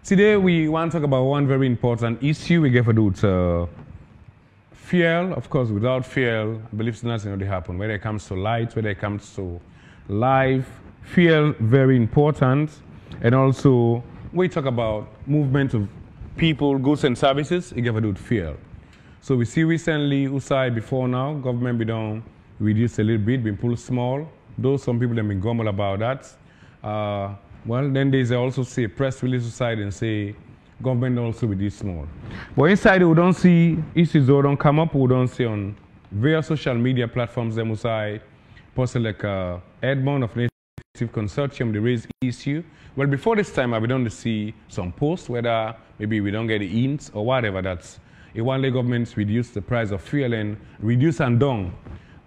Today we want to talk about one very important issue we get to do with fuel. Of course, without fuel, I believe nothing will happen. Whether it comes to light, whether it comes to life, fuel very important. And also, we talk about movement of people, goods and services, it get to do with fuel. So we see recently, USAID before now, government be done reduce a little bit, been pulled small. Though some people have been grumble about that. Well, then there's also say press release side and say government also reduce small. But inside we don't see issues that don't come up. We don't see on various social media platforms them side post like Edmond of Native Consortium they raise issue. Well, before this time, we don't see some posts whether maybe we don't get the hints or whatever. That's a one-day government reduce the price of fuel and reduce and down.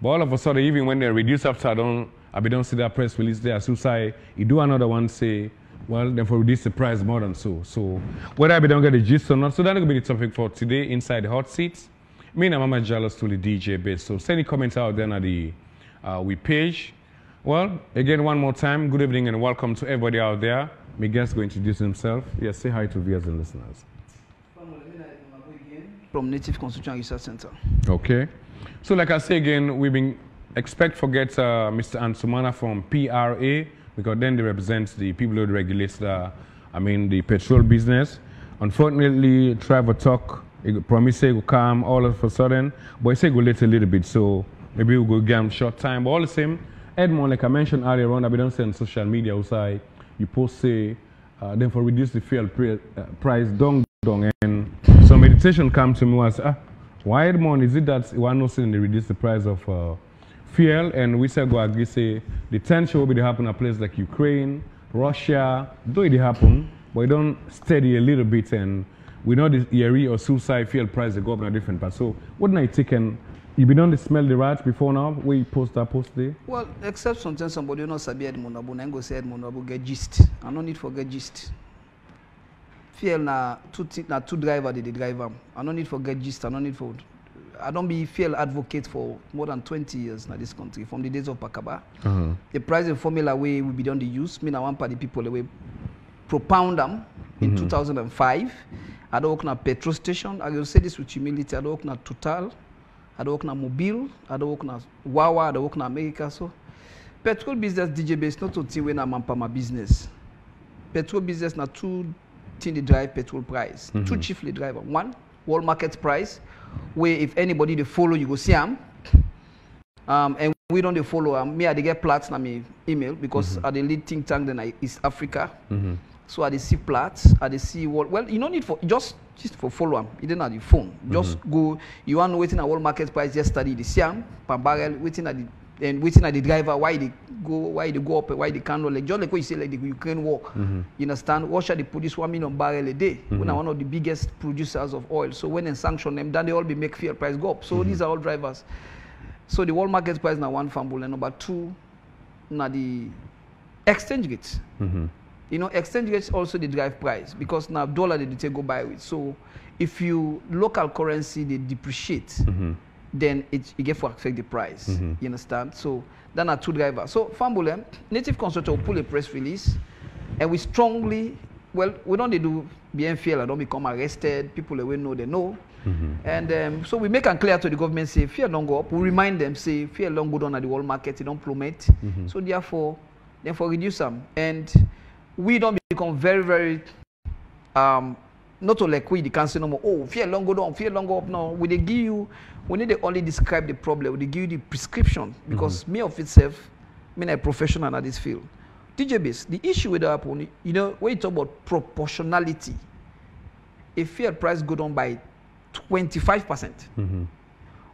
But all of a sudden, even when they reduce after I don't see that press release there. So say you do another one say, well, then for reduce the price more than so. So whether I don't get the gist or not, so that's gonna be the topic for today inside the hot seats. Me and Mama Jealous to the DJ base. So send any comments out there on the we page. Well, again one more time, good evening and welcome to everybody out there. My guest will introduce himself. Yes, say hi to viewers and listeners. From Native Constitution Research Center. Okay. So like I say again, we've been forget Mr. Ansumana from PRA, because then they represent the people who regulate the petrol business. Unfortunately, Trevor talk, he promised he will come all of a sudden, but he said go late a little bit, so maybe we'll go give him short time. But all the same, Edmond, like I mentioned earlier on, I don't say on social media outside, you post say, then for reduce the fuel price, dong, and some meditation come to me was, why Edmond, is it that one no saying they reduce the price of fuel, and we say go agree say the tension will be happen in a place like Ukraine, Russia, though it happen, but it don't steady a little bit, and we know this ERE or suicide fuel price they go up in a different part. So wouldn't I take and you been on the smell the rats before now? Where you post that post there? Well, except sometimes somebody not sabi Edmond Abu, and go say Edmond Abu get gist. I no need for get gist. Fuel na two driver they drive am. I no need for get gist. I no need for. I don't be fuel advocate for more than 20 years in this country, from the days of Pakaba. The pricing formula we be done the use. Me na one party people we propound them in 2005. I don't work na petrol station. I will say this with humility. I don't work na Total. I don't work na Mobile. I don't work na Wawa. I don't work na America. So petrol business DJ base not to think when I'm my business. Petrol business na two things they drive petrol price. Two chiefly driver. One, world market price, where if anybody they follow, you go see them. And we don't they follow them. Me, I they get plats na me email because I the lead think tank then East Africa. So I they see plats, I they see what. Well, you don't need for just for follow them. You don't have the phone. Just go. You want waiting at world market price yesterday. The Siam per barrel waiting at the waiting at the driver. Why they go up? Why they can't like just like what you say like the Ukraine war. You understand? Russia they produce 1 million barrel a day. We're one of the biggest producers of oil. So when they sanction them, then they all be make fuel price go up. So these are all drivers. So the world market price now one fumble and number two, now the exchange rates. You know, exchange rates also they drive price because now dollar they take go buy with. So if you local currency they depreciate, then it get for affect the price. You understand? So then are two drivers. So Fambulem, Native Consortium will pull a press release, and we strongly, well, we don't do BNFL, I don't become arrested. People they know they know. And so we make it clear to the government, say, fear don't go up. We remind them, say, fear don't go down at the world market, it don't plummet. So therefore reduce them. And we don't become very, very, not to like we the council no more, oh, fear don't go down, fear don't go up. No, we give you, we need to only describe the problem, we give you the prescription, because me of itself, I'm a professional at this field. DJ base, the issue with the happen, you know, when you talk about proportionality, if fuel price go down by 25%.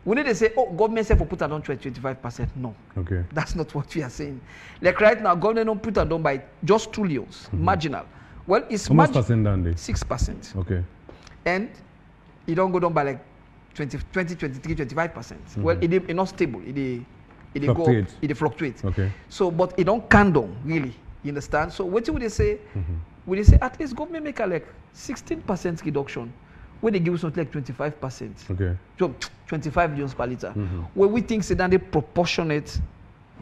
We need to say, oh, government say for put it down 25%. No. Okay. That's not what we are saying. Like right now, government don't put it down by just 2 years, marginal. Well, it's how much percent down there? 6%. Okay. And it don't go down by like 20, 23, 25%. Well, it's not stable. It go up, it fluctuates. Okay. So, but it don't come down, really. You understand? So what would they say? Would they say at least government make a like 16% reduction? Where they give us something like 25%. Okay. So 25 millions per liter. Where we think that they proportionate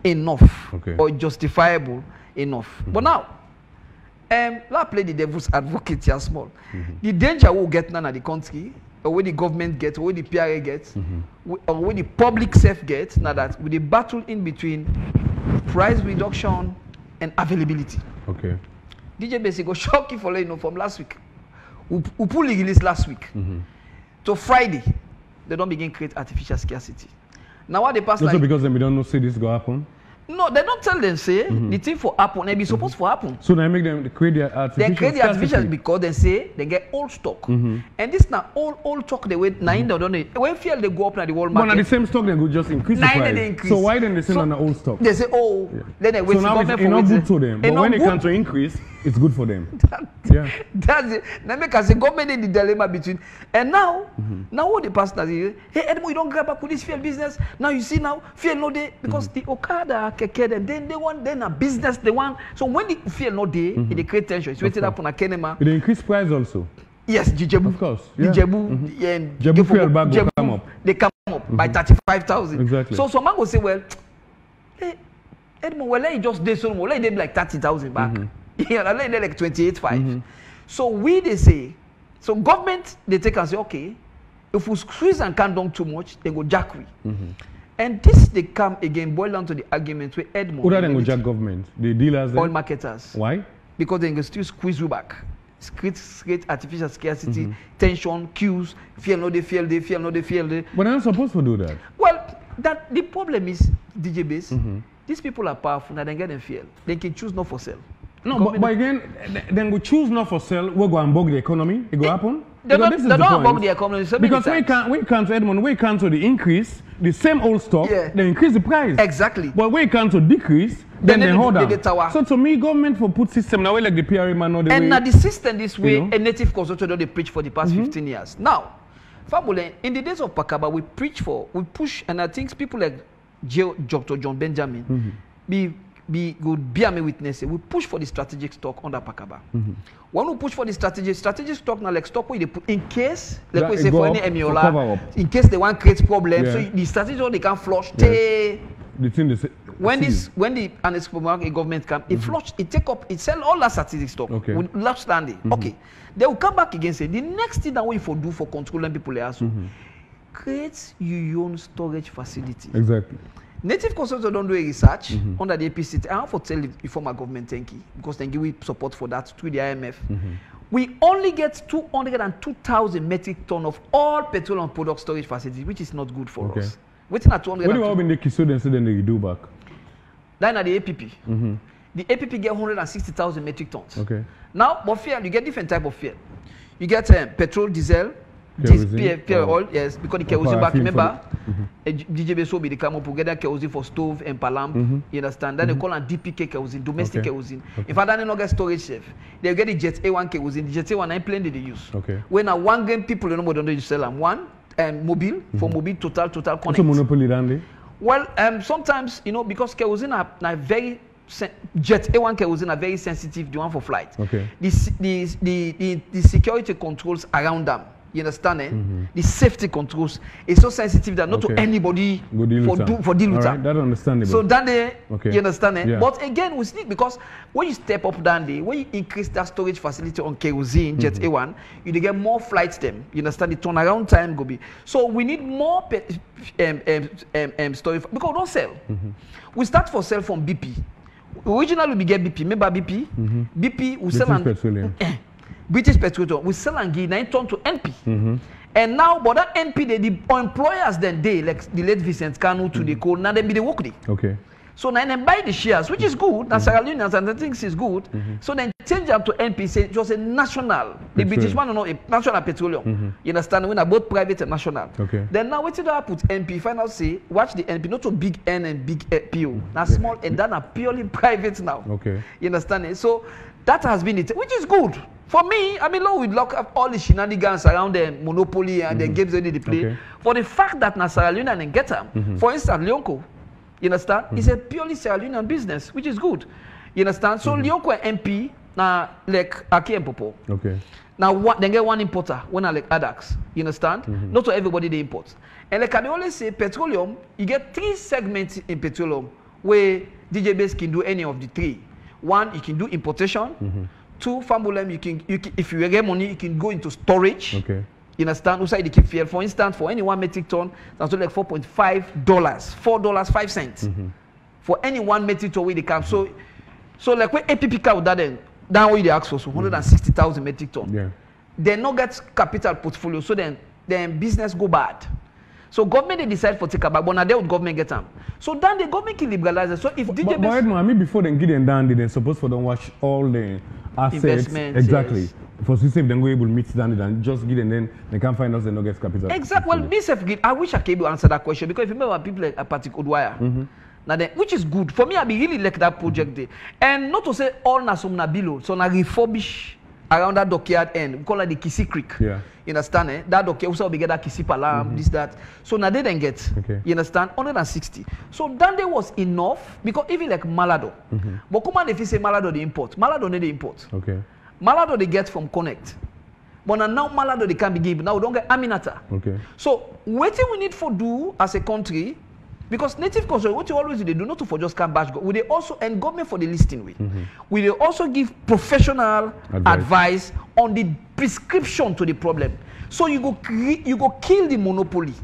enough or justifiable enough. But now, let's play the devil's advocate here small. The danger we'll get now in the country, or where the government gets, or where the PRA gets, or where the public self gets, now that with the battle in between price reduction and availability. Okay. DJ Basic go shock you for from last week. We pull the release last week. So Friday, they don't begin create artificial scarcity. Now what they pass also like because we don't know see this go happen. No, they don't tell them say the thing for happen, they be supposed for happen. So they make them create the artificial. They create the artificial because they say they get old stock, and this now old stock they wait 9 don't know. When fuel they go up na the world market. But at the same stock they go just increase the price. They increase. So why then they send on the old stock? They say then they wait. So now it's not good to them. But when it comes to increase, it's good for them. That's it. Now because the government in the dilemma between and now what the pastor say, hey Edmond, you don't grab up with this fuel business. Now you see now fuel no day because the Okada keke them then they want then a business they want. So when the fuel no day, they create tension. It's waiting up on a kenema. They increase price also. Yes, Jebu. Of course. Jebu fuel bag will come up. They come up by 35,000. Exactly. So some man will say, well, hey, Edmond, well, let it just do so more. Let it be like 30,000 back. Let it like 28.5. So they say, so government they take and say, okay, if we squeeze and can't down too much, they go jack we. And this they come again boil down to the argument with Edmond. Who then go jack government? The dealers. Oil marketers. Why? Because they can still squeeze you back. Create artificial scarcity, tension, queues, fear no they. But they're not supposed to do that. Well, that the problem is DJ Base. These people are powerful and they get them fear. They can choose not for sale. No, but again, then we choose not for sale. We go and bug the economy. It go happen. They don't bug the economy. So because we can't Edmond, we can't to the increase the same old stock. They increase the price. Exactly. But we can't to decrease. Then they hold on. So to me, government for put system now like the PRA man or the and way. now the system this way, a native consultant they preach for the past 15 years. Now, Fabule, in the days of Pakaba, we push, and I think people like Dr. John Benjamin be good bear me witness. We push for the strategic stock under Pakaba. When we push for the strategic stock now like stock where they put in case like we say for any Emiola, in case they want create problems, so the strategic they can flush. When the unexpected government come, it flush, it take up, it sell all that strategic stock with large standing. Okay, they will come back again say the next thing that we for do for controlling people also create your own storage facility. Exactly. Native consultants don't do a research under the APC. I have to tell the former government thank you because they give support for that through the IMF. We only get 202,000 metric ton of all petroleum product storage facilities, which is not good for us. Waiting at 200. What do you want in the Kisud and then they do back? Then at the APP. The APP get 160,000 metric tons. Okay. Now, but fuel, you get different type of fuel. You get petrol, diesel, oil, yes, because the kerosene back, remember, DJB so be the come up together kerosene for stove and palam, you understand? Then they call it DPK kerosene, domestic kerosene. If I don't get storage safe, they get the Jet A1 kerosene, the Jet A1 airplane they use. Okay. When a 1 game people don't know don't sell them. One, mobile, for mobile, total connect. What's a monopoly then? Well, sometimes, because kerosene are very Jet A1 kerosene are very sensitive, the one for flight. Okay. The security controls around them. You understand? The safety controls is so sensitive that not to anybody for deal with that. That's understandable. So then you understand? Yeah. But again, we need because when you step up down there, when you increase that storage facility on kerosene, Jet A1, you get more flights them. You understand? The turnaround time go be. So we need more storage because we don't sell. We start for sell from BP. Originally we get BP. Remember BP? BP we sell on British Petroleum, we sell and give 9 ton to NP. And now, but that NP, the employers then they like the late Vincent Kanu to the call, now they be the work day. Okay. So now they buy the shares, which is good. Now Sierra Leone and the things is good. So then change up to NP, say it was a national. The British man know a national petroleum. You understand? When are both private and national. Okay. Then now what did I put NP? Final say watch the NP, not so big N and big PO. Now small and then are purely private now. Okay. You understand? So that has been it, which is good. For me, I mean, we lock up all the shenanigans around the monopoly and the games they play. Okay. For the fact that Sierra Leone and get them, for instance, Leone, you understand, it's a purely Sierra Leone business, which is good. You understand? So Leone MP, now like Aki and Popo. Okay. Now they get one importer, when I like ADAX. You understand? Not to everybody they import. And like I always say, petroleum, you get 3 segments in petroleum where DJ Base can do any of the 3. One, you can do importation. 2 fambulem, you can if you get money, you can go into storage. Okay. You understand? Outside the keep fuel. For instance, for any 1 metric ton, that's like $4.5, $4.05 for any 1 metric ton where they come. So like when APP car with that then what they ask for, so 160,000 metric ton. Yeah. They not get capital portfolio, so then business go bad. So government they decide for take a back, but now they would government get them. So then the government can liberalize it. So if DJ but Edmond, I mean before they get them down, they're supposed for them watch all the assets. Investments, exactly. Yes. For system then go able to meet standard and just get and then they can't find us and not get capital. Exactly. Well, me self, I wish I could able to answer that question because if you remember people like a particular wire. Now then, which is good for me. I be really like that project there, and not to say all na some na below, so na refurbish around that dockyard end. We call it the Kissy Creek. Yeah. You understand? Eh? That dockyard also we get that Kissy Palam, this that. So now they then get. Okay. You understand? 160. So that day was enough because even like Malado, but come on if you say Malado they import, Malado they import. Okay. Malado they get from Connect. But now Malado they can be given. Now we don't get Aminata. Okay. So what we need for do as a country, because native culture, what you always do not to for just come back. We they also and government for the listing with. We they also give professional advice on the prescription to the problem. So you go kill the monopoly.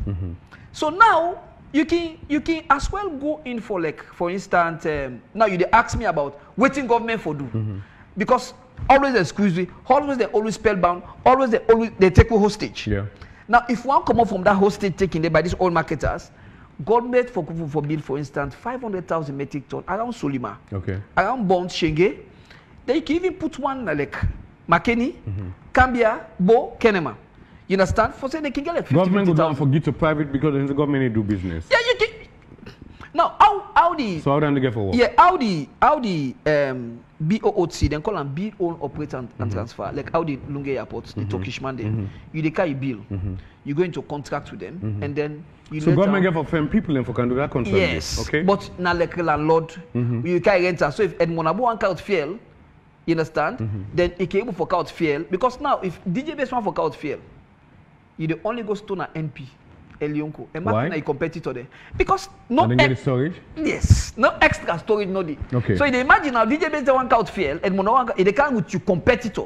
So now you can as well go in for like for instance now you they ask me about waiting government for do because always they squeeze me, always they always spellbound, always they take a hostage. Yeah. Now if one come up from that hostage taken there by these old marketers, government for build for instance 500,000 metric ton around Solima, around Bond Shenge, then you can even put one like Makeni, Cambia, Bo, Kenema. You understand? For say they can get like 50, government go down for get to private because the government need do business. Yeah, you can. Now how the so how do they get for work? Yeah, how the BOOT then call them build, own, operate and transfer like how the Lunge Airport, the Turkish man there. You they carry bill, you go into contract with them, and then you. So government get for firm people and for can do that contract. Yes. Okay. But now like landlord, you carry renter. So if Edmond Abu want count fail, you understand? Then he can able for count fail because now if DJ base one for count fail, you the only go stone a NP. Elionko. And Martin a competitor there. Because no and then get the storage? Yes. No extra storage, no the. Okay. So you imagine now DJ base the one count fail and Mono one they can with your competitor.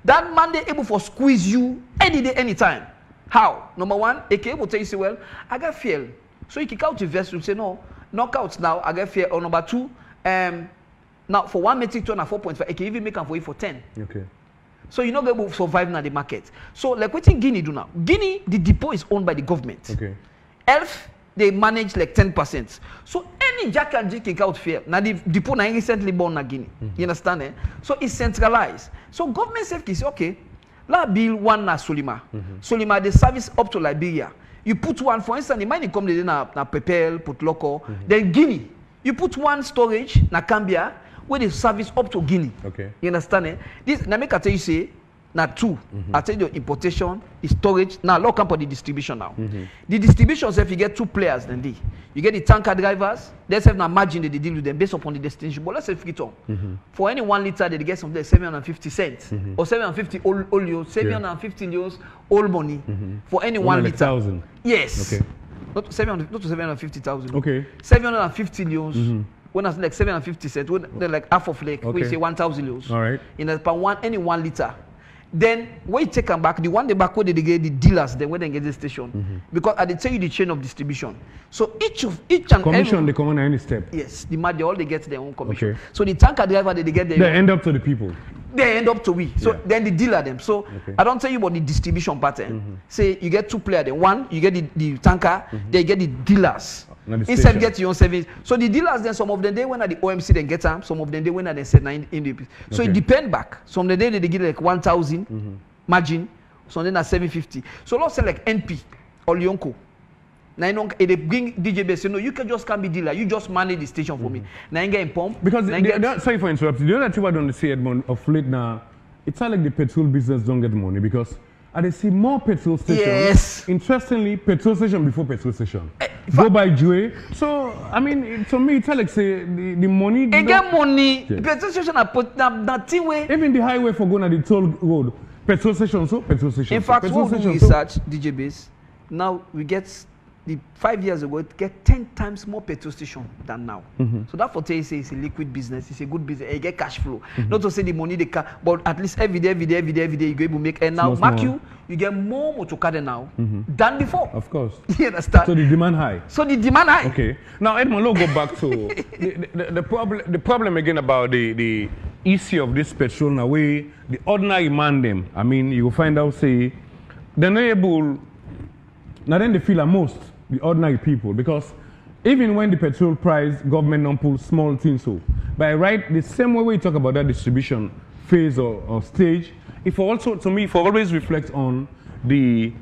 That man they able for squeeze you any day, anytime. How? Number one, they can able to tell you say, well, I got fail. So you kick out your vest, you say no, knockouts now, I get fail. Or number two, now for 1 metric ton at 4.5, it can even make them for you for 10. Okay. So you're not going to survive in the market. So like what in Guinea do now? Guinea, the depot is owned by the government. Okay. ELF, they manage like 10%. So any Jack and G kick out fail. Now the depot now recently born in Guinea. You understand? Eh? So it's centralized. So government safety say, okay, la bill one na Solima. Solima, they service up to Liberia. You put one, for instance, the money come na Pepel, put local. Then Guinea, you put one storage na Cambia, where they service up to Guinea. Okay. You understand? Eh? This now make I tell you say now two. I tell you importation, the storage. Now low come for the distribution now. The distribution if you get 2 players then they. You get the tanker drivers, they have now margin they deal with them based upon the destination. But let's say it on. For any 1 liter they get something like 750 cents or 750 oleo, 750 euros all money for any 1 liter. 1,000. Yes. Okay. Not to 750,000. Okay. 750 euros. When I say like 750 cents, when they're like half of like, we say 1,000 euros. All right. In a per one, any 1 liter. Then when you take them back, the one they back where they get the dealers, then when they get the station. Because I did tell you the chain of distribution. So each and commission they come on any step. Yes, the man they all they get their own commission. Okay. So the tanker driver they get their they end up to the people. They end up to we. So then the dealer them. So I don't tell you about the distribution pattern. Say you get 2 players. Then one you get the tanker, they get the dealers. Instead get your own service. So the dealers then some of them they when at the OMC then get them, some of them they when at the set 9 in the. So it depend back. Some of the day they get like 1,000 margin, some then at 750. So let's say like NP or Leonco. Now they bring DJ base. You know, you can just can't be dealer. You just manage the station for me. Now you get pump. Because sorry for interrupting. The other thing I don't see Edmond of late now, it's not like the petrol business don't get money because I see more petrol stations. Yes. Interestingly, petrol station before petrol station. Go by Joy. So I mean, to me, it's like say the money. They get money. The petrol station are put that way. Even the highway for going to the toll road, petrol station so petrol station. In fact, petrol what we station, research DJ base. Now we get the 5 years ago, it get 10 times more petrol station than now. So that for say it's a liquid business, it's a good business, you get cash flow. Not to say the money they can, but at least every day, you go able to make. And now, mark you get more motorcar now than before. Of course. You understand? So the demand high. Okay. Now, Edmond, let's go back to the problem again about the issue of this petrol in a way, the ordinary man them. I mean, you will find out, say, they're not able, now then they feel the most, the ordinary people, because even when the petrol price, government don't pull small things so. But right, the same way we talk about that distribution phase or stage, if also, to me, if always reflect on the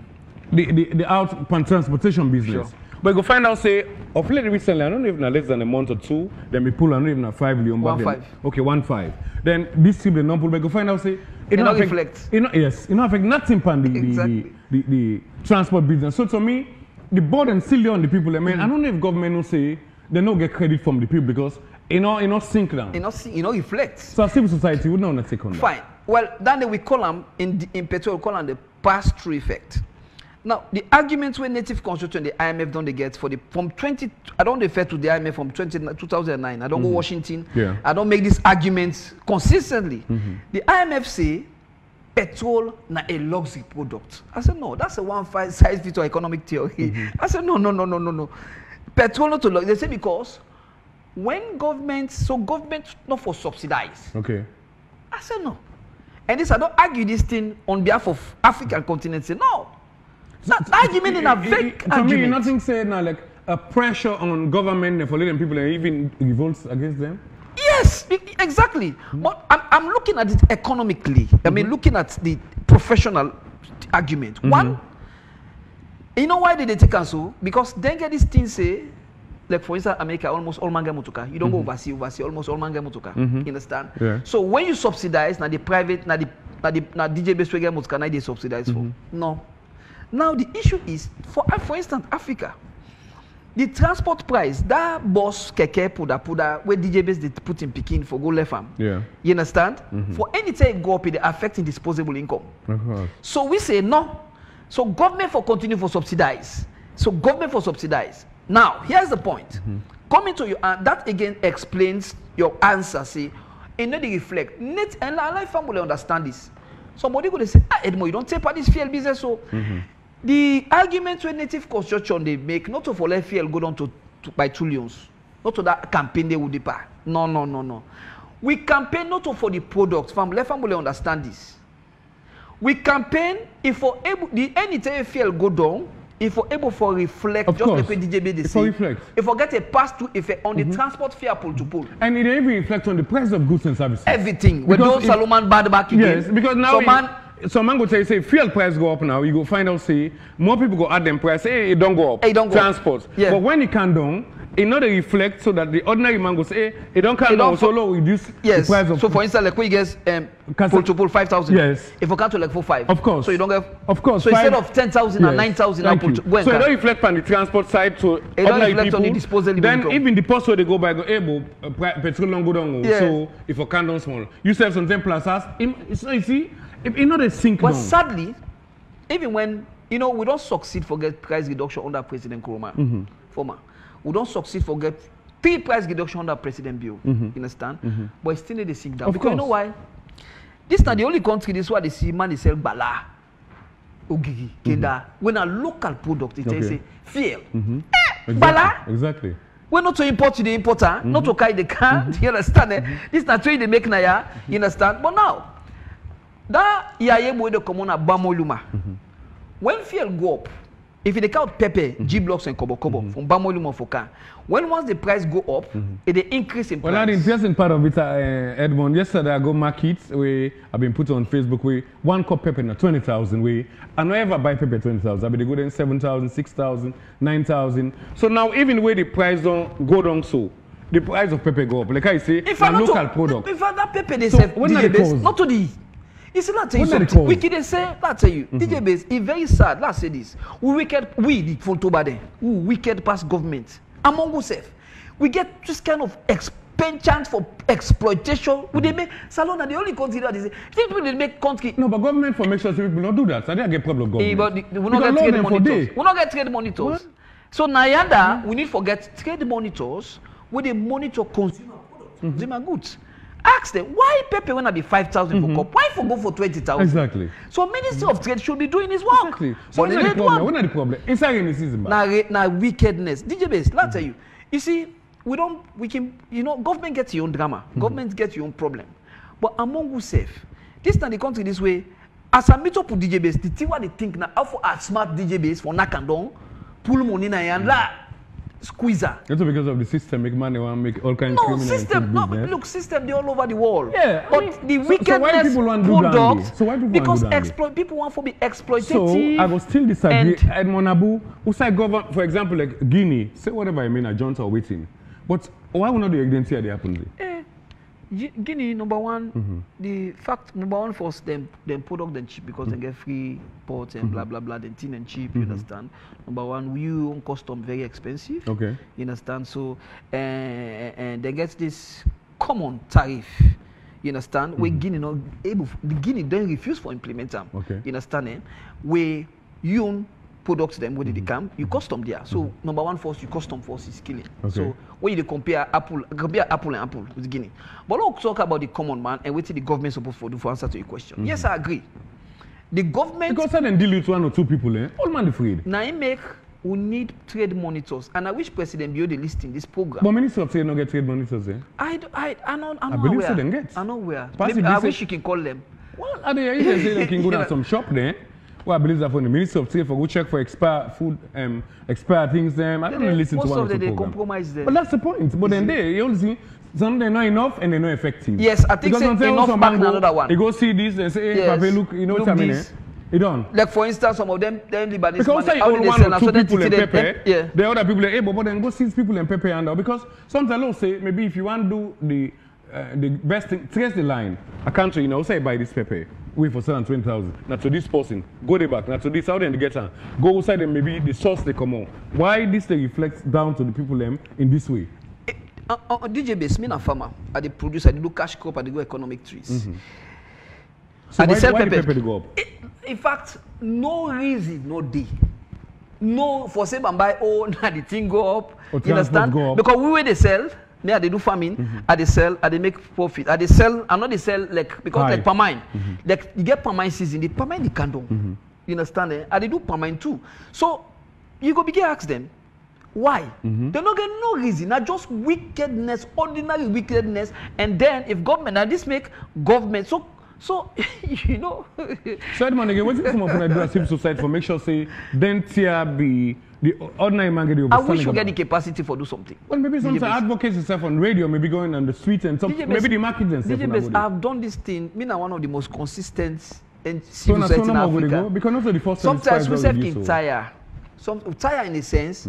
out transportation business. Sure. But you find out, say, of late recently, I don't know if less than a month or two, then we pull, I don't even 5 million. 1.5. Okay, 1.5. Then this trip, they don't pull, but you find out, say, it don't reflect. Yes, it don't affect nothing pan the transport business. So to me, the burden still there on the people. I mean, I don't know if government will say they don't get credit from the people because it not sink down. It not reflects. So civil society would not take on that. Fine. Well, then we call them in petrol, we call them the pass-through effect. Now, the arguments when native construction, the IMF don't they get for I don't refer to the IMF from 2009. I don't go Washington. Yeah. I don't make these arguments consistently. The IMF say petrol na a luxury product. I said no, that's a one-size-fits-all economic theory. I said no. Petrol not to luxury. They say because when government not for subsidize. Okay. I said no. And this I don't argue this thing on behalf of African continent. Say no. That argument in a vague argument. To me, nothing said now like a pressure on government for letting people even revolt against them. Yes, exactly. But I'm looking at it economically. I mean, looking at the professional argument. One, you know why did they take us so? Because then get this thing say, like for instance, America, almost all man get motorcar. You don't go overseas, almost all man get motorcar. You understand? Yeah. So when you subsidize, now the private, now DJ base get motorcar, now they subsidize for. No. Now the issue is, for instance, Africa, the transport price, that bus keke puda, where DJ base they put in Peking for go left farm. Yeah. You understand? For any time go up, it affecting disposable income. So we say no. So government for continue for subsidize. Now, here's the point. Coming to you, and that again explains your answer. See, and then they reflect. Net and life family understand this. Somebody go to say, Edmond, you don't take part this fuel business. So the arguments when native construction they make, not to for let fuel go down to by trillions. Not to that campaign they would depart. No. We campaign not to for the product. Let family understand this. We campaign if for able the anytime fuel go down, if we're able to reflect, of just course. like DJB they say, if we get a pass-through effect on the transport fare pull to pull. And it even reflects on the price of goods and services. Everything. When those Solomon bad back again. Yes, because now some man go tell you, say, fuel price go up now, you go find out, say, more people go add them price, hey, it don't go up. It don't go transport. Yeah. But when it can down, it not reflect so that the ordinary man go say, hey, it don't come down, so low, reduce the price of. So for instance, like we get pull to pull 5,000. Yes. If we come to like 4,500. Of course. So you don't get. Of course. So instead of 10,000 and 9,000, now pull to. So it don't reflect on the transport side to it don't reflect on the disposable then income. even the post where they go by go, hey, petrol don't go down. Yeah. So if we can down small, you save some 10 plus us. It's not easy. It's not a sink down. But sadly, even when we don't succeed for get price reduction under President Nkrumah, former, we don't succeed for get 3 price reduction under President Bill. You understand? But it still need to sink down. Of because course. you know why? This is not the only country. This is why they see man they sell bala, ogigi, keda. When a local product, they say fuel, bala. Exactly. We're not to import to the importer, not to carry the can. You understand? This is not trade they make now. You understand? But now. That yaye boy the common at Bamoluma. When fuel go up, if they count pepper, G blocks and kobo from Bamoluma for car, once the price go up, it they increase in price. Well, the interesting part of it, Edmond, yesterday I go market where I've been put on Facebook where 1 cup pepper na 20,000 way. I don't ever buy pepper 20,000. I be they go then 7,000, 6,000, 9,000. So now even where the price don't go down so. The price of pepper go up. Like I say, it's a local product. If that pepper they sell, not to the. You see, let's tell you something. Wicked they say, let's tell you, DJ Base is very sad. Let's say this. We the photo body, we wicked past government. Among ourselves, we get this kind of expenditure for exploitation. We they make Salon are the only country that is. People they make country. No, but government for make sure people not do that. So they get problem government. But we not get trade monitors. We not get trade monitors. So now we need to forget trade monitors where they monitor consumer products, consumer goods. Ask them why pepper when I be 5,000 for cup, why for go for 20,000? Exactly. So Ministry of Trade should be doing his work. Exactly. So when are the problem? Inside any season. Now wickedness. DJ Base, let me tell you. You see, we can, government gets your own drama, government gets your own problem. But among yourself, this time the country this way, as I meet up with DJ Base, the thing what they think now, how for a smart DJ Base for knock and down, pull money na and la squeezer. That's because of the system, make money, want make all kinds of criminal system. No, look, system they all over the world. Yeah, but the wickedness products, because people want to be exploitative. So I will still disagree. Edmond Abu, who say government, for example, like Guinea, say whatever I mean, John's are waiting. But why would not the identity of the happen? Guinea, number one, the fact number one for them product and cheap because they get free ports and blah blah blah, then thin and cheap, you understand. Number one, we own custom very expensive. Okay. You understand? So and they get this common tariff. You understand? Where Guinea not able the Guinea then refuse for implement them. Okay. You understand? Where you own products them where they come, you custom there. So number one force, you custom force is killing. Okay. So when you compare apple and apple with Guinea. But let's talk about the common man and what the government supposed to do for answer to your question. Yes, I agree. The government because then deal with 1 or 2 people, all man afraid. Now we need trade monitors, and I wish President Bio they listing this program. But Minister of Trade not get trade monitors, eh? I believe so they get. I know where. Maybe I wish you can call them. Well, are they say they can go down some shop there? Well, I believe that for the Minister of Trade for go check for expired food, expired things. I don't really listen to one of the they compromise them. But that's the point. But then you only see some they're not enough and they're not effective. Yes, I think enough back another one. They go see this and say, hey, Papa, look, you know what I mean? You don't. Like for instance, some of them Libanese because say only 1 or 2 people in Pepe, the other people like, hey, but then go see people in Pepe and because sometimes I'll say maybe if you want to do the best thing, trace the line. A country, say buy this pepper, wait for 20,000. Now to this person, go there back. Now to this, how they get on? Go outside and maybe the source they come on. Why this they reflects down to the people in this way? DJ Base, me a farmer. I the producer, I do cash crop, I do economic trees. So why the pepper go up? In fact, no reason, no day. No, for say buy now the thing go up. You understand? Go up. Because we where they sell. Me, they do farming, they sell, they make profit. They sell, and not they sell like because like palm mine. Like you get palm mine season, the palm mine the candle. You understand? And they do palm mine too. So you go begin ask them why. They don't get no reason. Not just wickedness, ordinary wickedness. And then if government now this make government so you know. So Edmond again, what is some of when I do a civil society for make sure say then tier be the ordinary man get the I wish we get the capacity for do something. Well, maybe sometimes advocates yourself on radio, maybe going on the street and some, maybe the market themselves. I've done this thing. Me now one of the most consistent and civil society in Africa. Because also the first sometimes we self can tire. Tire in a sense.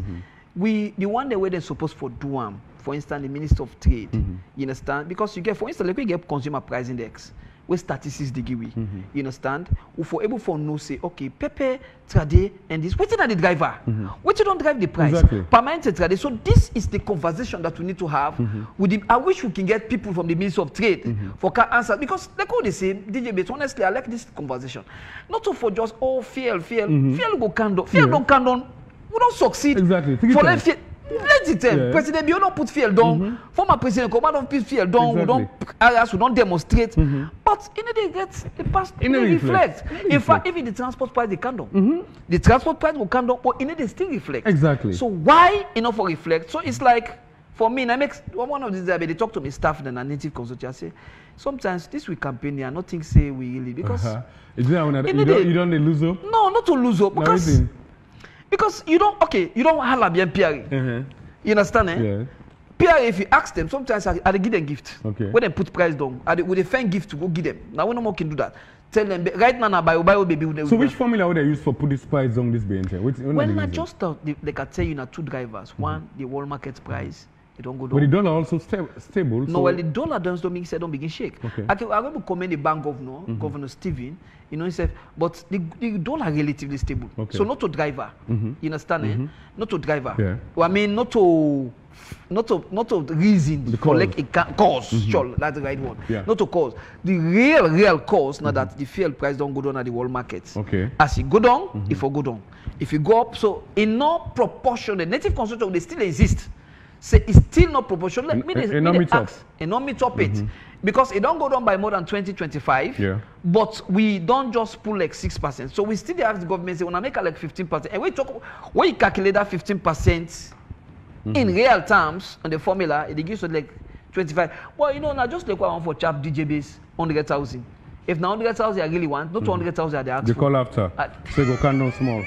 The one way they're supposed to do for instance, the Minister of Trade. You understand? Because you get, for instance, like we get consumer price index. Where statistics they give we, you understand? We for able for no say, okay, Pepe, trade, and this. Waiting at the driver. Waiting don't drive the price. Exactly. Permanent trade. So this is the conversation that we need to have. With the, I wish we can get people from the Ministry of Trade for can answer because like what they say, DJ Bates. Honestly, I like this conversation. Not so for just fear go candle, fear don't candle. We don't succeed. Exactly. For them fear. Let it tell. President Bio don't put fear down. Former President Koma don't put fear down. We don't demonstrate. But in the day gets the past in reflect. In fact, even the transport price they can do. The transport price will come down, but in it they still reflect. Exactly. So why enough for reflect? So it's like for me, I make one of these days they talk to me staff and a native consultant. I say sometimes this we campaign here, nothing say we really because you don't lose hope? No, not to lose hope because you don't have bien PR. You understand? Yeah. PR, if you ask them, sometimes I give them gift. Okay. When they put price down, with a find gift to go give them. Now we no more can do that. Tell them right now buy baby. So which formula would they use for put this price on this BNT? When I just thought they can tell you now 2 drivers. One, the world market price. It don't go down. But the dollar also stable. No, so well, the dollar don't begin shake. Okay. I'm going to commend the bank governor, Governor Stephen, you know, he said, but the dollar relatively stable. Okay. So not to driver, you understand? Not to driver. Yeah. Well, I mean, not to reason the for cause. like a cause. Sure, that's the right one. Yeah. Not to cause. The real cause now that the fuel price don't go down at the world markets. Okay. As it go down, it will go down. If you go up, so in no proportion, the native consumption they still exist. Say it's still not proportional. Let me not meet up it because it don't go down by more than 20-25. Yeah. But we don't just pull like 6%. So we still ask the government say when I make like 15%, and when you calculate that 15% in real terms on the formula, it gives you like 25. Well, you know, now just like what I want for chap DJ base 100,000. If now 100,000 I really want, not 200,000 they ask they for. call after. So go can small.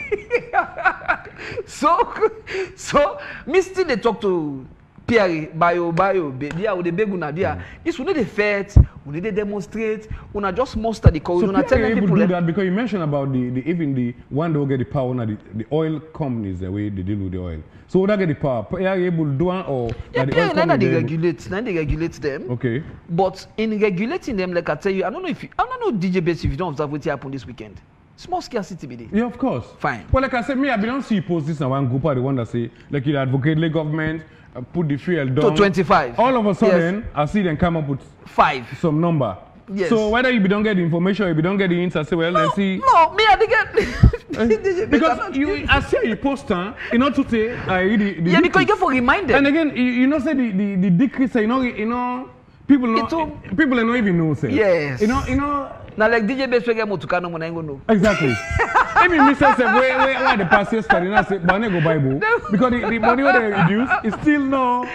So me still they talk to Pierre bio dia with the beguna dia. This we need the fight, we need to demonstrate, we not just muster the cause. So We not tell people do that because you mentioned about even the one they will get the power now the oil companies the way they deal with the oil. So would I get the power? Are you able to do one or yeah, the oil they company regulate them. Okay. But in regulating them, like I tell you, I don't know DJ base if you don't observe what happened this weekend. Small scarcity be there. Yeah, of course. Fine. Well, like I said, me, I don't see post this in one group the one that say like you advocate the government put the fuel down to 25. All of a sudden, I see them come up with 5 some number. Yes. So whether you don't get the information or if you don't get the insight, say well, let's see. No, me I didn't get because I see you post you know to say the yeah, because you get for reminder. And again, you know say the decrease, you know people know people don't even know say. Yes. You know. Now like DJ base we get motukano mo na ngo know. Exactly. Even me say where the past yesterday, I say, but I go Bible because the money where they reduce is still no.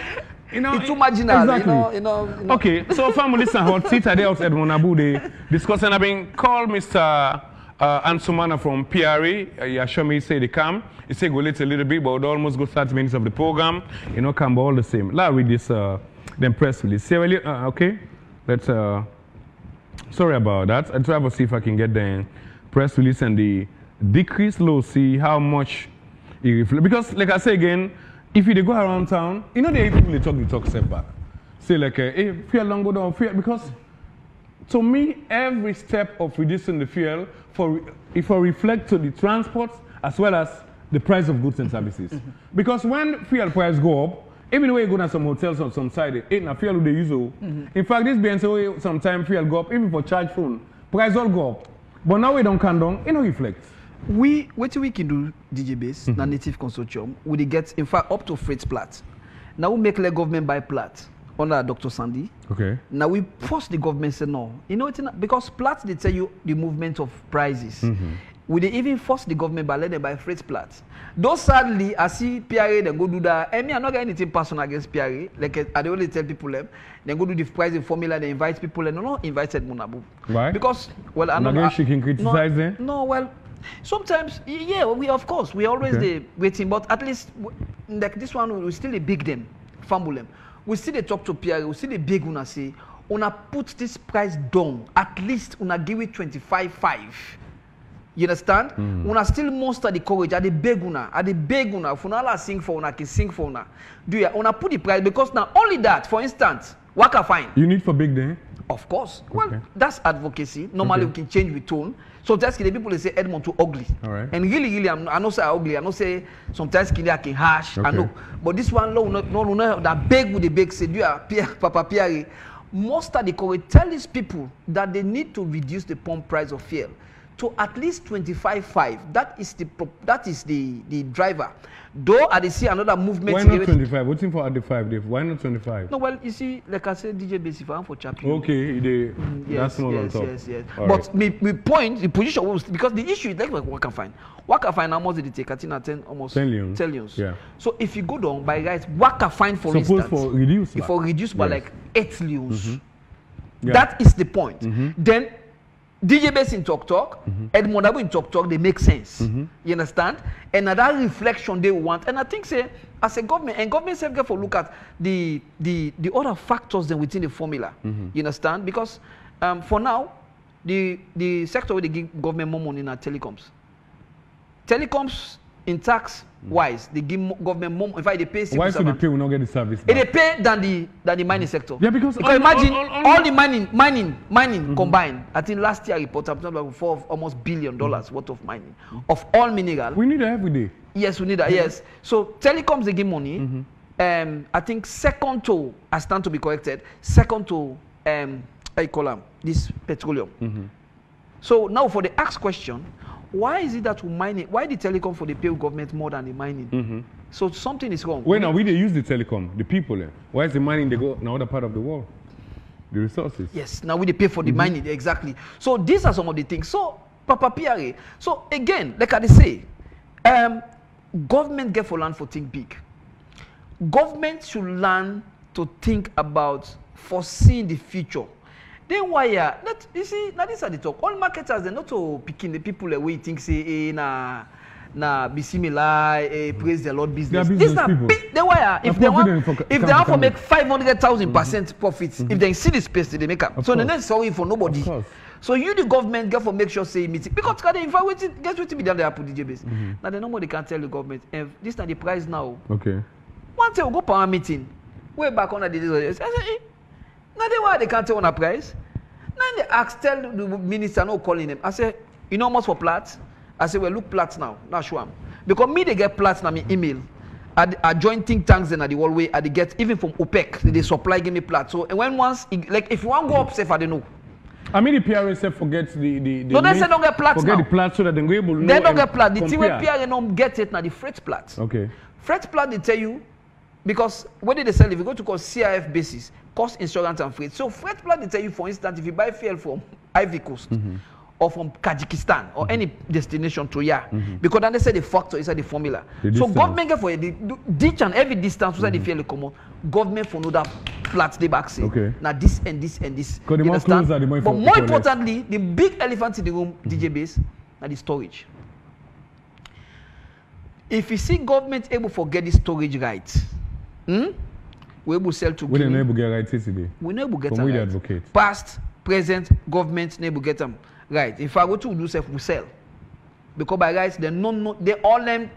You know, it's too marginal. Exactly. You know. Okay, so family listen hot seat today out Edmond Abude discussing. I've been called Mr. Ansumana from PRA. He assure me say they come. He say go late a little bit, but almost go 30 minutes of the program. You know, come all the same. Let's read this then press release. Say well, okay. Let's sorry about that. I'll try to see if I can get the press release and the decrease low. See how much it reflects. Because like I say again. If you go around town, you know they people talk step back. Say like, hey, fuel don't go down, fuel, because to me, every step of reducing the fuel, if I reflect to the transports as well as the price of goods and services. Because when fuel price go up, even when you go to some hotels on some side, it na fuel they use. In fact, this being so sometimes fuel go up, even for charge phone, price all go up. But now we don't come down, it no reflects. What we can do DJ base na native consortium we get in fact up to freight plat. Now we make the government buy plat under Dr. Sandy. Okay. Now we force the government say no. You know it's not, because plat they tell you the movement of prices. We they even force the government by let them buy freight plat. Though sadly I see PRA they go do that. I mean I'm not getting anything personal against PRA. Like I only tell people them they go do the pricing formula, they invite people and no invited Munabu. Why? Because well I know she can criticize them. No, well sometimes, yeah, we of course we always waiting, but at least like this one we still a big them, fumble them. We still they talk to PR, we still they big una say, una put this price down. At least una give it 25.5. You understand? Una still muster the courage. At the beg una, if una sing for una, can sing for una. Do ya? Una put the price because now only that. For instance, Waka fine. You need for big day. Of course. Okay. Well, that's advocacy. Normally we can change with tone. Sometimes the people they say Edmond too ugly. All right. And really, I know say ugly. I know say sometimes I can harsh. I know. But this one no that beg with the beg say you are Papa Pierre. Most of the courage tell these people that they need to reduce the pump price of fuel to at least 25.5. That is the driver. Though I see another movement. Why not 25? What's in for at the 5 day? Why not 25? No, well, you see, like I said, DJ Base, if I'm for champion. Okay, that's not on top. Yes. All but right. me point the position was because the issue is like what can find. What can find how much did it take? I think 10 almost 10 leons. Yeah. So if you go down by right, what can find for instance? For reduce. If for reduce by like 8 leons, that is the point. Then DJ Base in Talk, Edmond in Talk, they make sense. You understand? And that reflection they want. And I think say as a government, and government self get for look at the other factors then within the formula. You understand? Because for now, the sector where they give government more money in telecoms. Telecoms in tax wise, they give government more. In fact, they pay. Why should the pay will not get the service? They pay than the mining sector. Yeah, because imagine all the mining combined. I think last year I reported like almost $1 billion worth of mining of all mineral. We need that every day. Yes, we need that. Yes. So telecoms they give money. I think second to, I stand to be corrected. Second to I call them this petroleum. So now for the ask question. Why is it that we mining? Why the telecom for the pay government more than the mining? So something is wrong. When are we they use the telecom, the people? Why is the mining they go in other part of the world? The resources. Yes, now we they pay for the mining exactly. So these are some of the things. So Papa PRA. So again, like I say, government get for land for think big. Government should learn to think about foreseeing the future. Then why that you see now these are the talk. All marketers they're not to picking the people away think say na bismillah praise the Lord business. These are big. Then why if they want to make 500,000% profits, if they see the space they make up. So they're not sorry for nobody. So you the government get for make sure say meeting because if I wait guess what be done they put DJ base. Now they know more they can tell the government. This is the price now. Okay. One day we go power meeting. Way back on the days. Now they why they can't tell on a price. Now they ask tell the minister no calling them. I say, you know how much for plats? I say, well look plats now. Now show them. Because me they get plats now me email. I join think tanks and at the hallway they get even from OPEC they supply give me plats. So and when once like if you want to go up safe I don't know. I mean the PRA say forget the no they say don't get plats forget now. The plats so that they go able to know. They don't get plats. The thing where PRA don't get it now the freight plats. Okay. Freight plat they tell you because what did they sell if you go to call CIF basis cost insurance and freight. So freight plat they tell you for instance if you buy fuel from Ivory Coast or from Kazakhstan or any destination to because then they say the factor is the formula. So government get for the ditch and every distance where the fuel come on, government for know that plat they back say. Okay. Now this and this and this. You understand? But more importantly, the big elephant in the room, DJ base, now the storage. If you see government able to get the storage right, we able sell to. We don't able get right today. We not able get them right. Advocate. Past, present, government able get them right. If I go to do self, we sell because by rights they no they all them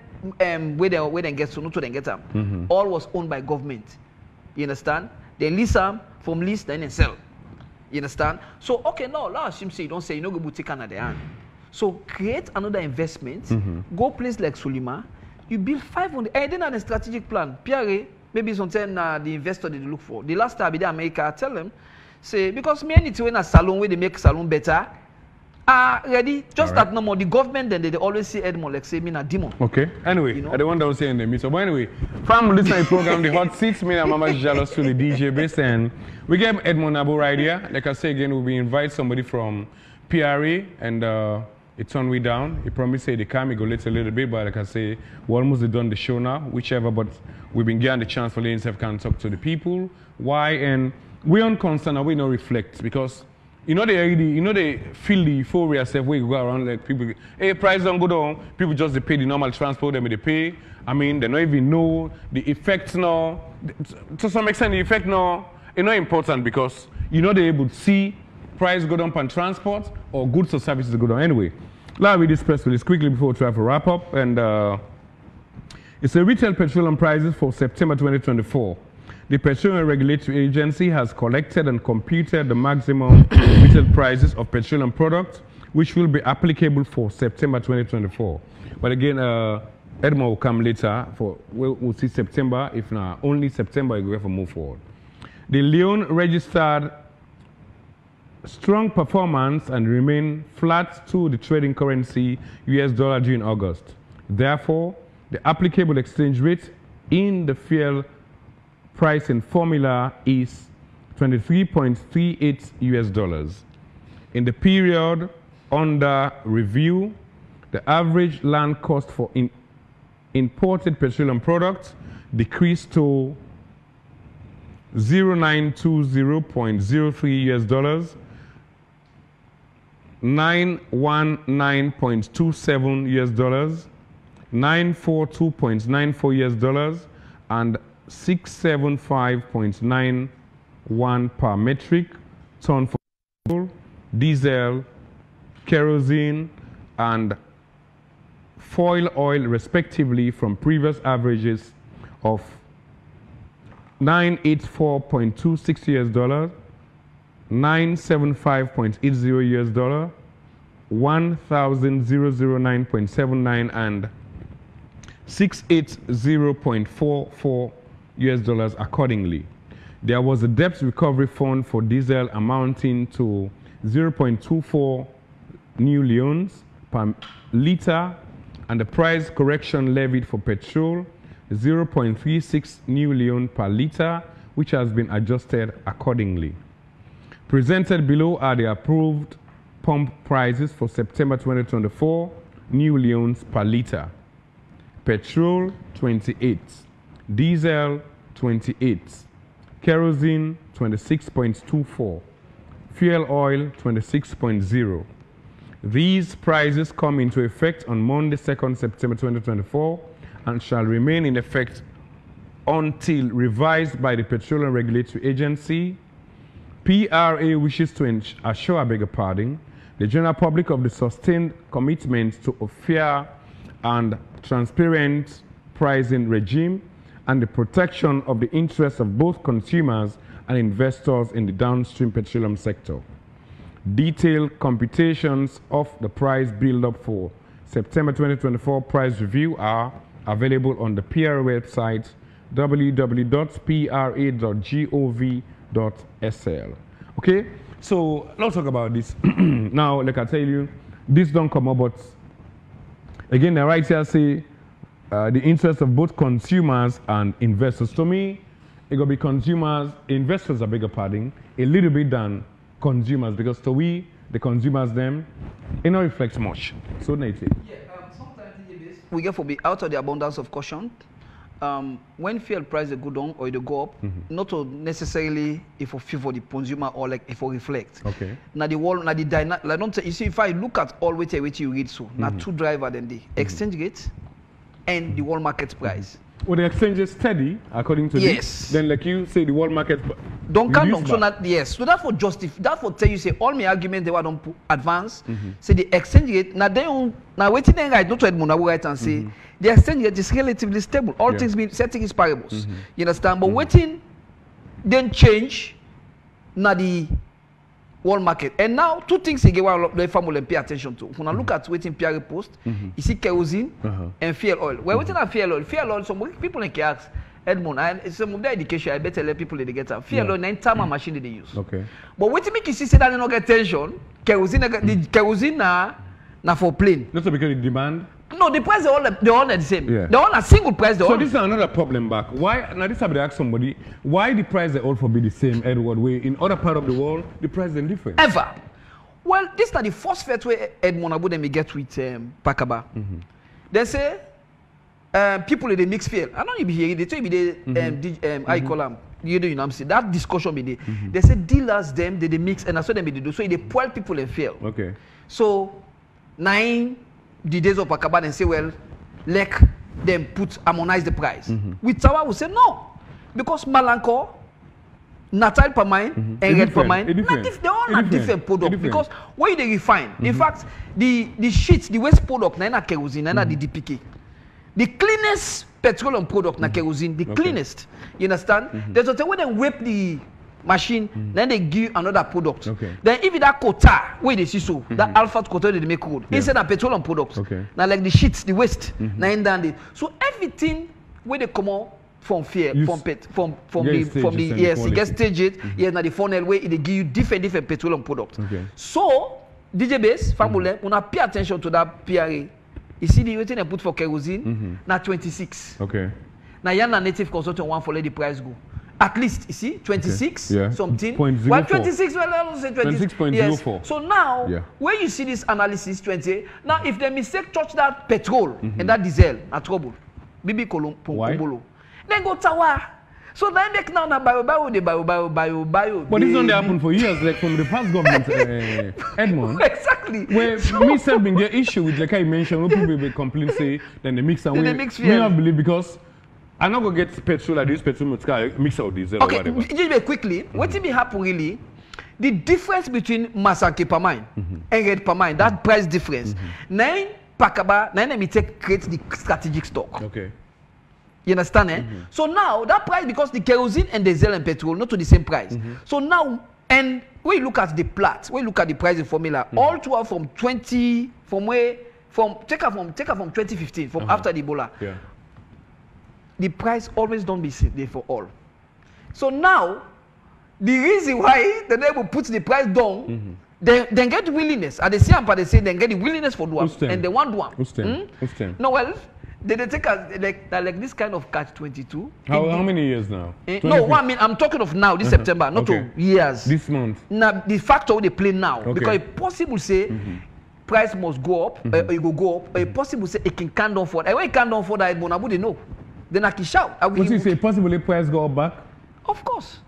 where they get so not to them get them. All was owned by government. You understand? They lease them from lease then they sell. You understand? So okay now last him say you don't say you no go take another hand. So create another investment. Go place like Sulima. You build 500 and then on a strategic plan. PRA, maybe something the investor they look for. The last time I did America, I tell them, say, because me need to in a salon where they make salon better. Ready? Just that no more. The government then they always see Edmond like say me na demon. Okay. Anyway, you know? I don't want to say in the meet. So but anyway, from this night program, the hot seats, me and Mama jealous to the DJ base and we get Edmond Abu right here. Like I say again, we invite somebody from PRA and it's on way down. He promised say they come, he go late a little bit, but like I say, we almost done the show now, whichever, but we've been getting the chance for ladies have can talk to the people. Why? And we on concern and we don't reflect because they feel the euphoria self where you go around like people, hey, price don't go down, people just they pay the normal transport, they pay. I mean, they don't even know the effects now. To some extent, the effect now is not important because they're able to see price go down on transport or goods or services go down. Anyway, let's read this press release quickly before we try to wrap up. And it's a retail petroleum prices for September 2024. The Petroleum Regulatory Agency has collected and computed the maximum retail prices of petroleum products, which will be applicable for September 2024. But again, Edmond will come later. We'll see September. If not, only September, you have to move forward. The Leone registered strong performance and remain flat to the trading currency US dollar during August. Therefore, the applicable exchange rate in the fuel pricing formula is 23.38 US dollars. In the period under review, the average land cost for imported petroleum products decreased to 0920.03 US dollars, 919.27 US dollars, 942.94 US dollars, and 675.91 per metric ton for diesel, kerosene, and fuel oil respectively from previous averages of $984.26 US, $975.80 US, $1,009.79 and $680.44 US accordingly. There was a debt recovery fund for diesel amounting to 0.24 new leones per liter, and the price correction levied for petrol 0.36 new leone per liter, which has been adjusted accordingly. Presented below are the approved pump prices for September 2024 new leones per liter. Petrol 28, diesel 28, kerosene 26.24, fuel oil 26.0. These prices come into effect on Monday, 2nd September 2024 and shall remain in effect until revised by the Petroleum Regulatory Agency. PRA wishes to assure, the general public of the sustained commitment to a fair and transparent pricing regime and the protection of the interests of both consumers and investors in the downstream petroleum sector. Detailed computations of the price build-up for September 2024 price review are available on the PRA website www.pra.gov.sl. Okay, so let's talk about this. Now, like I tell you, this don't come up, but again, the right here say the interest of both consumers and investors. To me, it gonna be consumers, investors are bigger parting a little bit than consumers, because to we, the consumers, them, it not reflects much. So, Nate. Yeah, sometimes we get for be out of the abundance of caution. When fuel price they go down or they go up, not to necessarily if for favor the consumer or like if for reflect. Okay. Now the wall, now the dynamic. Like don't you see if I look at all which you read so now two driver then the exchange rate and the world market price. Well, the exchange is steady according to this. Then like you say the world market don't count on so not yes. So that for justify that for tell you say all my arguments they were don't advance. Say the exchange rate now they on now waiting then right not to Edmond I will write and say the exchange rate is relatively stable. All things being setting is parables. You understand? But waiting then change now the world market. And now two things again the farm will pay attention to. When I look at waiting PR post, you see kerosene and fuel oil. We're waiting at fuel oil. Fuel oil, some people like ask Edmond, and some of the education I better let people they get a fuel oil 9 time machine they use. Okay. But waiting make you see say that they not get tension. Kerosene the kerosene na for plane. Not because the demand. No, the price they all the same. Yeah. They all a single price. So this is another problem back. Why now this have to ask somebody why the price they all for be the same Edward way in other part of the world the price is different. Ever. Well, this is the first fair way Edmond Abu they get with Pakaba. They say people they mix fuel. I don't even hear they tell me they I call them. You know I'm saying that discussion be there. They say dealers them they mix and that's what they do. So they poil people in fuel. Okay. So 9 the days of Pakaba and say, well, let them harmonize the price. With Tawa, we say no. Because Malanko, Natal per mine, and Red per mine, they all have different products. Because where they refine, in fact, the sheets, the waste product, na kerosene, na the DPK. The cleanest petroleum product, na kerosene, the cleanest. You understand? There's a way they whip the machine, then they give another product. Then if that quota, where they see so, that alpha quota they make code. Instead of petroleum products. Now like the sheets, the waste, now in down so everything where they come out from fear, from the yes, it gets staged, yes, now the funnel way they give you different petroleum products. So DJ base, family, una pay attention to that PRA. You see the rating they put for kerosene, now 26. Okay. Now you're native consultant one for let the price go. At least, you see, 26 something. Well, 26, well, I don't say 26.04. Yes. So now, when you see this analysis, 20, now if they mistake touch that petrol and that diesel, a trouble. Bibi Why? Then go tower. So then they now bio. But this don't happen for years, like from the past government, Edmond. Exactly. Where so, me self been get issue with, like I mentioned, when people will complain, say, then they mix and we don't believe because I'm not going to get petrol like this petrol mix out diesel or whatever. Okay, just quickly, what will happen really? The difference between Masaki per mine and Red per mine, that price difference. 9 pakaba, na me take create the strategic stock. Okay. You understand, eh? So now that price, because the kerosene and diesel and petrol not to the same price. So now, and when you look at the plat, when you look at the pricing formula, all throughout from 2015, from after the Ebola, the price always don't be there for all. So now, the reason why the neighbor puts the price down, they get willingness. At the same time, they say they get the willingness for doing, and they want one. No, well, they take like this kind of catch-22. How many years now? No, I mean I'm talking of now, this September, not years. This month. Now the factor they play now, because it's possible say price must go up, it will go up. It's possible say it can down for that. When it can down for that, Edmond, they know. Then I can shout. What you say? Possibly price go up back? Of course.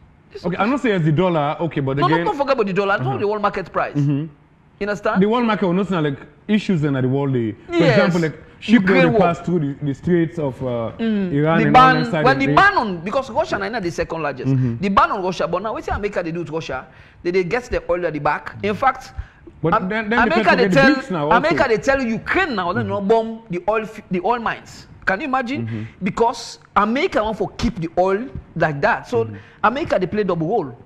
Okay, I'm not saying it's the dollar. Okay, but again, don't forget about the dollar. Not the world market price. You understand? The world market will not like issues in the world. For example, like ship will pass through the straits of Iran and ban, on well, the ban on, because Russia is not the second largest. The ban on Russia, but now what America they do to Russia? They get the oil at the back. In fact, but then America they tell Ukraine now they not bomb the oil mines. Can you imagine? Because America want to keep the oil like that. So America they play double role.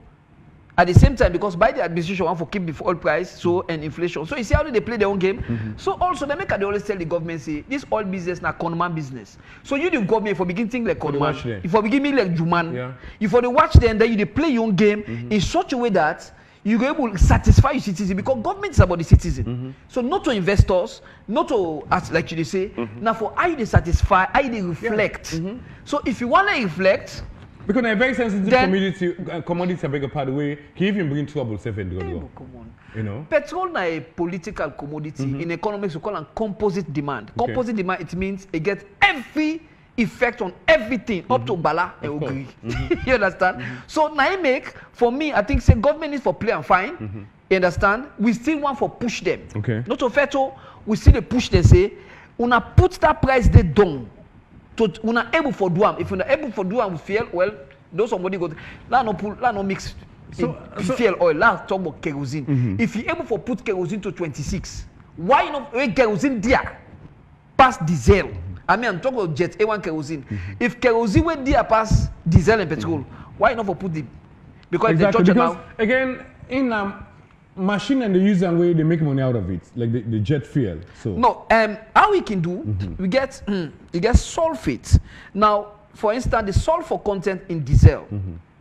At the same time, because by the administration want to keep the oil price and inflation. So you see how they play their own game. So also they always tell the government say this oil business na conman business. So you the government for begin think like conman. If you begin me like Juman, if you watch them, then you play your own game in such a way that you go able to satisfy your citizen, because government is about the citizen. So not to investors, not to, as like you say, now for how they satisfy, how they reflect. So if you want to reflect, because a very sensitive commodity, I beg your pardon, way can even bring trouble. Come on. You know, petrol is a political commodity. In economics, we call it composite demand. Composite demand, it means it gets every effect on everything up to Bala and Ogri. You understand? So now I make, for me, I think say government is for play and fine. You understand? We still want for push them. Not to feto, we still push them, say, una put that price they down. So we're not able for do if we're not able for do we feel well, those somebody go let no mix fuel oil, let's talk about kerosene. If you're able for put kerosene to 26, why not kerosene there past diesel? I mean, I'm talking about jet A1 kerosene. If kerosene went there past diesel and petrol, why not for put the, because because again in machine and the use and way they make money out of it, like the jet fuel. So no, how we can do, we get you get sulfate. Now, for instance, the sulfur content in diesel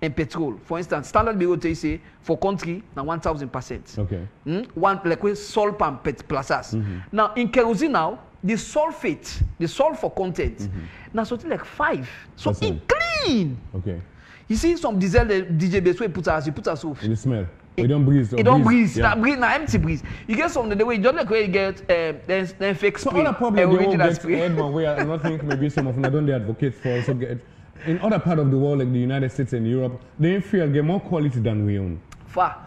and petrol, for instance, standard bureau they say for country now 1000%. Okay. One like with sulfur plus. Now in kerosene now, the sulfate, the sulfur content, now something like 5. So it clean. Okay. You see some diesel the DJ base way put us off. In the smell. It don't breathe. It don't breathe. Yeah. Now empty breeze. You get some the way you don't like where you get then fake spray. So other problem they won't get Edmond where I don't think maybe some of them don't they advocate for also get in other part of the world like the United States and Europe, they feel get more quality than we own. Far.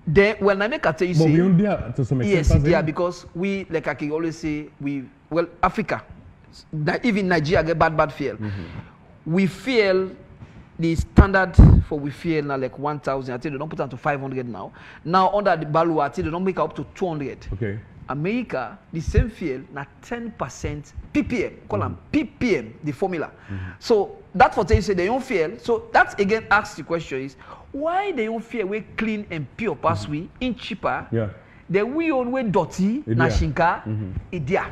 Then when I make a tell you but we own there to some extent. Yes, yeah, because we like I can always say Africa, even Nigeria get bad feel. We feel the standard for we feel now like 1,000. I think they don't put it to 500 now. Now under the Balua, I think they don't make it up to 200. Okay. America, the same field, na 10% ppm. Call them ppm, the formula. So that's what they say they don't feel. So that again asks the question is why they don't feel we clean and pure pass we in cheaper? Yeah. The we own we dirty na shinka idia.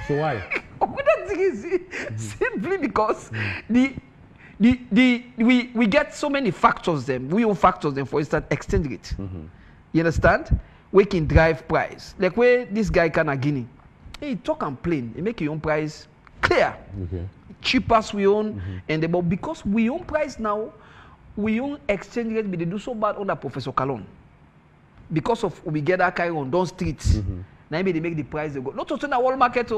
So why? Simply because we get so many factors them. We own factors them, for instance, exchange rate. You understand? We can drive price. Like where this guy can Guinea. He talk and plain. He make your own price clear. Okay. Cheapest we own but because we own price now, we own exchange rate, but they do so bad under Professor Calon. Because of we get that kind on those streets. Now maybe they make the price they go. Not to turn the world market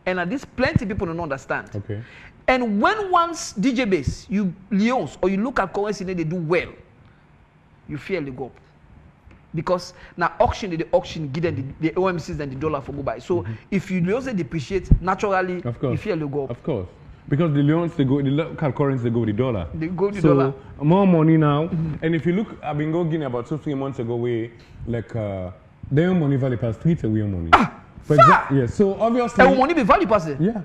and this plenty people don't understand. Okay. And when once DJ base, you Leones or you look at currency they do well, you feel they go up. Because now auction the auction give them the OMCs and the dollar for mobile. So if you also depreciate naturally, you feel they go up. Of course. Because the Leones they go the local currency they go with the dollar. They go with the dollar. More money now. And if you look, I've been going Guinea about 2-3 months ago where like their money value past 3 to real money. Yeah, so obviously. And money be value pass it. Yeah.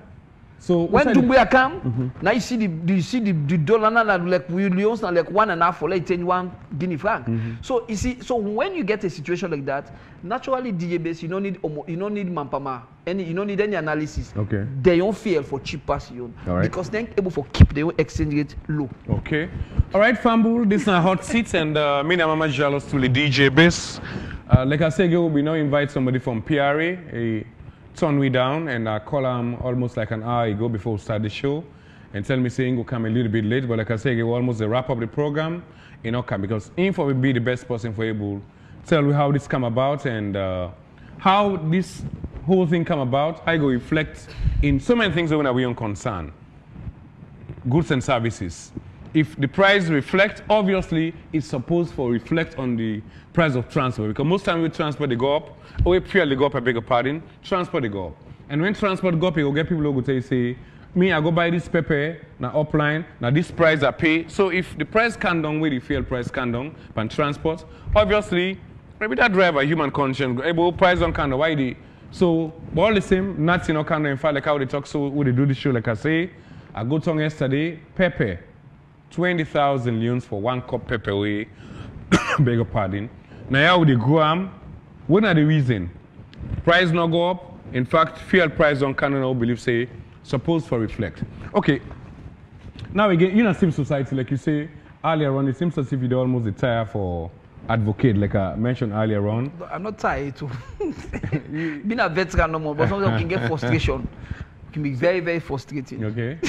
So when Dumbuya come, now you see the dollar now like Leone now like 1.5 for like 1 franc. So you see, so when you get a situation like that, naturally DJ base you don't need manpama, you don't need any analysis. Okay. They don't fear for cheap pass you because they're able for keep their exchange rate low. Okay. All right, Fambul, this is a hot seat and me and Mama Jalos to the DJ base. Like I said, we now invite somebody from PRA. Turn me down and I call him almost like an hour ago before we start the show and tell me saying we'll come a little bit late, but like I say, we almost wrap up the program, come because Info will be the best person for able tell you how this come about and how this whole thing come about. I go reflect in so many things when we on concern. Goods and services. If the price reflect, obviously it's supposed to reflect on the price of transport because most time we transport they go up, or we purely go up, I beg your pardon, transport they go up. And when transport go up, you go get people who go tell you, say, me, I go buy this pepper, now upline, now this price I pay. So if the price can down, where the fuel price can down, and transport, obviously, maybe that driver, human conscience, able price don't can down, why they? So, but all the same, not in kind of in fact, like how they talk, so when they do the show, like I say, I go to yesterday, pepper, 20,000 leones for 1 cup pepper way, beg your pardon. Now, how they go what are the reason? Price not go up. In fact, fuel price don't kind of believe say supposed for reflect. Okay. Now again, in a same society, like you say earlier on, it seems as if you're almost a tire for advocate, like I mentioned earlier on. I'm not tired to being a veteran no more, but sometimes you can get frustration. It can be very, very frustrating. Okay.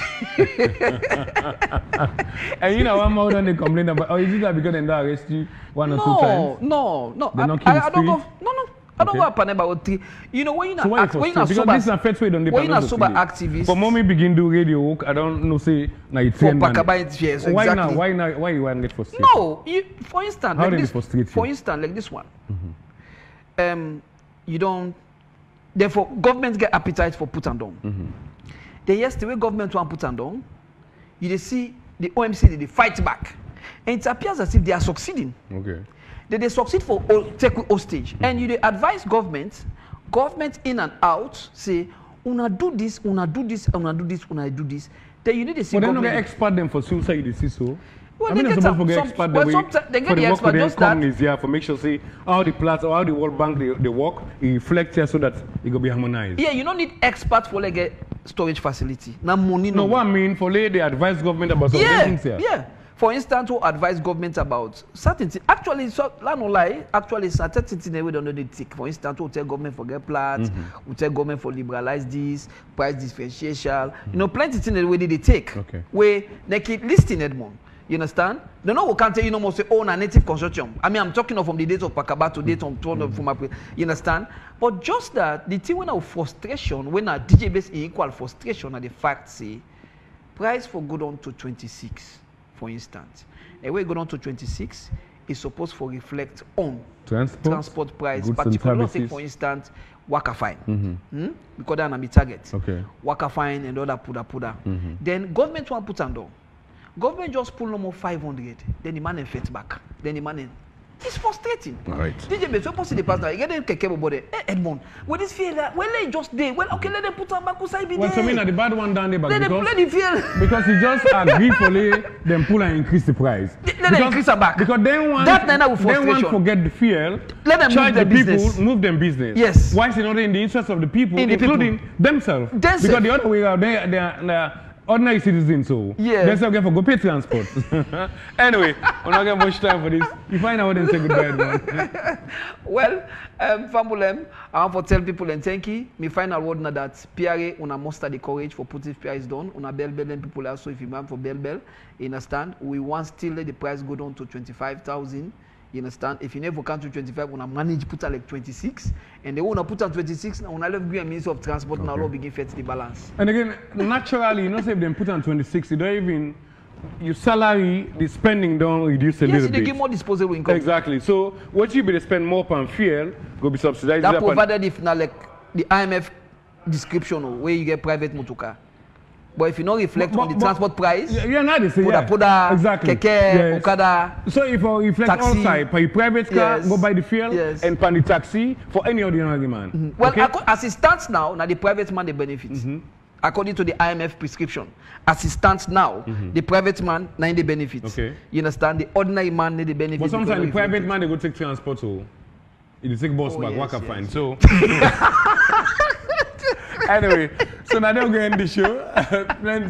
And you know, one more than they complain about, oh, is it that because they don't arrest you 1 or 2 times? No. They don't I don't go. No. I don't go up about 3. You know, when you're not sober, when you're sober activist. For mommy begin do radio work, I don't know say na it's for Pakabai years. Why Exactly. now? Why you want to get frustrated? No, for instance, how like this frustrate you? For instance, like this one. You don't. Therefore, governments get appetite for put and down. The yesterday government want put and down, you see the OMC they fight back, and it appears as if they are succeeding. Okay. They succeed for take hostage, and you advise government in and out say, una do this, una do this, una do this, una do this. Then you need to see. But then they expert them for suicide. You see so. Well, I mean, they supposed to get expert the way they get for the the work expert with just the that. companies here for make sure say how the plants or how the World Bank they work, it reflects here so that it will be harmonized. Yeah, you don't need experts for like a storage facility. Now money. No, what I mean for they advise government about some things here. Yeah. For instance, to advise government about certain things. Actually, so no lie. Actually, certain things they don't know they take. For instance, to tell government for get plants, we tell government for liberalize this, price differential. You know, plenty things the way they take. Okay. Where they keep listing Edmond. You understand? They know we can't tell you no more say own a native consortium. I mean, I'm talking of from the days of Pakaba to date on from my. You understand? But just that the thing when our frustration, when our DJ base equal frustration, are the fact say price for go down to 26. For instance, and we go down to 26 is supposed to reflect on transport price, particularly say for instance, waka fine. Because that's my target. Okay. Waka fine and other puda. Then government want put on. Government just pull no more 500. Then the man and fit back. Then the man it's frustrating. Right. DJ Base, we see the past now. You get them keke about it. Hey, Edmond, with this feel that well, they just there. Well, okay, let them put on back beside me. Well, so mean the bad one down there, but let them play the feel. Because you just agree for them pull and increase the price. Let them increase it back. Because then one forget the fuel. Let them charge move the people, business. move them business. Yes. Why is it not in the interest of the people, including themselves? Because the other way around, they are ordinary citizens, so they still get for go pay transport. Anyway, we're not getting much time for this. You find out what they say goodbye, man. Well, Fambulem, I want to tell people and thank you. My final word now that PRA una muster the courage for putting price down. Una bell and people also if you want for bell, you understand? We want still let the price go down to 25,000. You understand? If you never come to 25, we manage put like 26, and they want to put on 26. Now, when I love a means of transport, now we begin to the balance. And again, naturally, you know, say if they put on 26, you don't even your salary, the spending don't reduce a little bit. Yes, they give more disposable income. Exactly. So what you be spend more on fuel, go be subsidized. That provided if now like the IMF description where you get private motor car. But if you don't reflect on the transport price, not the same. Exactly. Keke, Okada. So if you reflect taxi, outside, for your private car, go buy the fuel, and pay the taxi for any ordinary man. Well, as it stands now, the private man they benefit. According to the IMF prescription, as it stands now, the private man they benefit. Okay. You understand? The ordinary man they benefit. But sometimes the private man they go take transport so it take bus back, what can find. So anyway, so now they'll go end the show.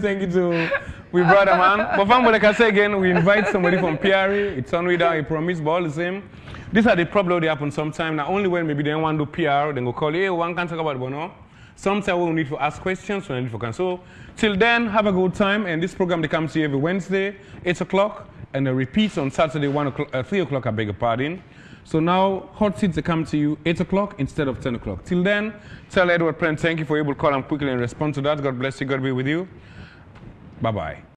Thank you to we brother man. But fam, like I say again, we invite somebody from PRA. It's on without a promise, but all the same. These are the problems they happen sometimes. Now only when maybe they want to do PR, then go call you, hey, one can talk about it, but no. Sometimes we need to ask questions, we need to can. So till then, have a good time. And this program they come to you every Wednesday, 8 o'clock, and it repeats on Saturday, 3 o'clock, I beg your pardon. So now, hot seats they come to you 8 o'clock instead of 10 o'clock. Till then, tell Edward Pren, thank you for able to call him quickly and respond to that. God bless you. God be with you. Bye-bye.